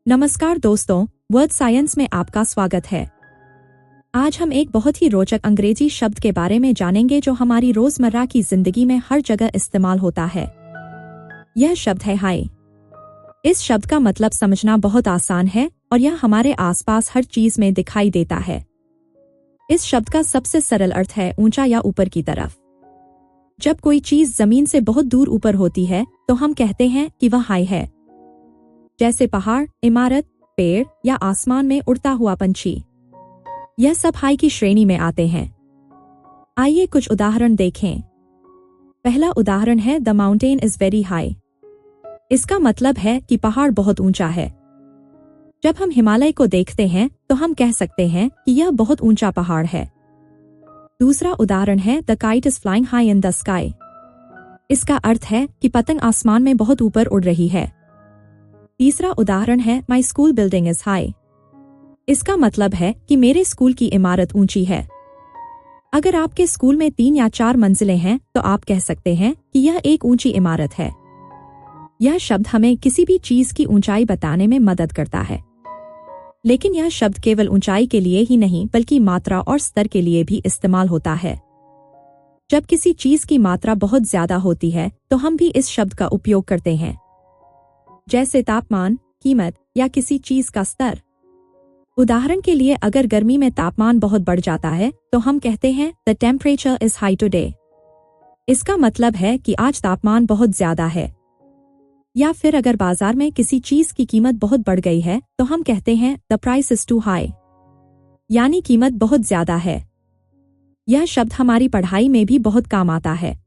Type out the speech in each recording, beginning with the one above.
नमस्कार दोस्तों, word science में आपका स्वागत है। आज हम एक बहुत ही रोचक अंग्रेजी शब्द के बारे में जानेंगे जो हमारी रोजमर्रा की जिंदगी में हर जगह इस्तेमाल होता है। यह शब्द है हाय। इस शब्द का मतलब समझना बहुत आसान है और यह हमारे आसपास हर चीज में दिखाई देता है। इस शब्द का सबसे सरल अर्थ है ऊंचा या ऊपर की तरफ। जब कोई चीज जमीन से बहुत दूर ऊपर होती है तो हम कहते हैं कि वह हाई है, जैसे पहाड़, इमारत, पेड़ या आसमान में उड़ता हुआ पंछी। यह सब हाई की श्रेणी में आते हैं। आइए कुछ उदाहरण देखें। पहला उदाहरण है the mountain is very high. इसका मतलब है कि पहाड़ बहुत ऊंचा है। जब हम हिमालय को देखते हैं तो हम कह सकते हैं कि यह बहुत ऊंचा पहाड़ है। दूसरा उदाहरण है the kite is flying high in the sky. इसका अर्थ है कि पतंग आसमान में बहुत ऊपर उड़ रही है। तीसरा उदाहरण है my school building is high. इसका मतलब है कि मेरे स्कूल की इमारत ऊंची है। अगर आपके स्कूल में 3 या 4 मंजिलें हैं तो आप कह सकते हैं कि यह एक ऊंची इमारत है। यह शब्द हमें किसी भी चीज की ऊंचाई बताने में मदद करता है। लेकिन यह शब्द केवल ऊंचाई के लिए ही नहीं बल्कि मात्रा और स्तर के लिए भी इस्तेमाल होता है। जब किसी चीज की मात्रा बहुत ज्यादा होती है तो हम भी इस शब्द का उपयोग करते हैं, जैसे तापमान, कीमत या किसी चीज का स्तर। उदाहरण के लिए अगर गर्मी में तापमान बहुत बढ़ जाता है तो हम कहते हैं the temperature is high today. इसका मतलब है कि आज तापमान बहुत ज्यादा है। या फिर अगर बाजार में किसी चीज की कीमत बहुत बढ़ गई है तो हम कहते हैं the price is too high, यानी कीमत बहुत ज्यादा है। यह शब्द हमारी पढ़ाई में भी बहुत काम आता है।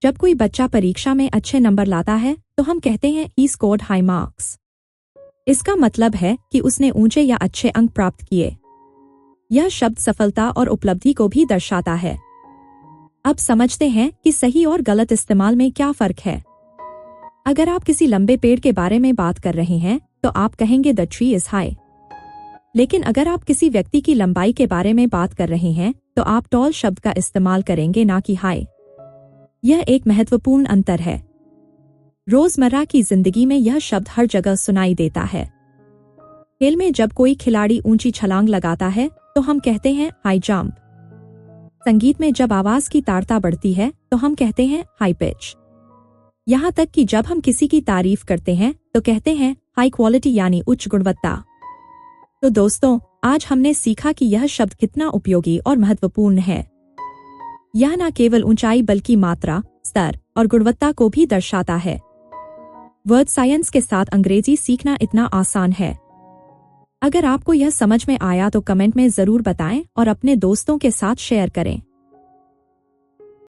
जब कोई बच्चा परीक्षा में अच्छे नंबर लाता है तो हम कहते हैं ही स्कोर्ड हाई मार्क्स। इसका मतलब है कि उसने ऊंचे या अच्छे अंक प्राप्त किए। यह शब्द सफलता और उपलब्धि को भी दर्शाता है। अब समझते हैं कि सही और गलत इस्तेमाल में क्या फर्क है। अगर आप किसी लंबे पेड़ के बारे में बात कर रहे हैं तो आप कहेंगे द ट्री इज हाई। लेकिन अगर आप किसी व्यक्ति की लंबाई के बारे में बात कर रहे हैं तो आप टॉल शब्द का इस्तेमाल करेंगे, ना कि हाई। यह एक महत्वपूर्ण अंतर है। रोजमर्रा की जिंदगी में यह शब्द हर जगह सुनाई देता है। खेल में जब कोई खिलाड़ी ऊंची छलांग लगाता है तो हम कहते हैं हाई जंप। संगीत में जब आवाज की तारता बढ़ती है तो हम कहते हैं हाई पिच। यहाँ तक कि जब हम किसी की तारीफ करते हैं तो कहते हैं हाई क्वालिटी, यानी उच्च गुणवत्ता। तो दोस्तों, आज हमने सीखा कि यह शब्द कितना उपयोगी और महत्वपूर्ण है। यह न केवल ऊंचाई बल्कि मात्रा, स्तर और गुणवत्ता को भी दर्शाता है। वर्ड साइंस के साथ अंग्रेजी सीखना इतना आसान है। अगर आपको यह समझ में आया तो कमेंट में जरूर बताएं और अपने दोस्तों के साथ शेयर करें।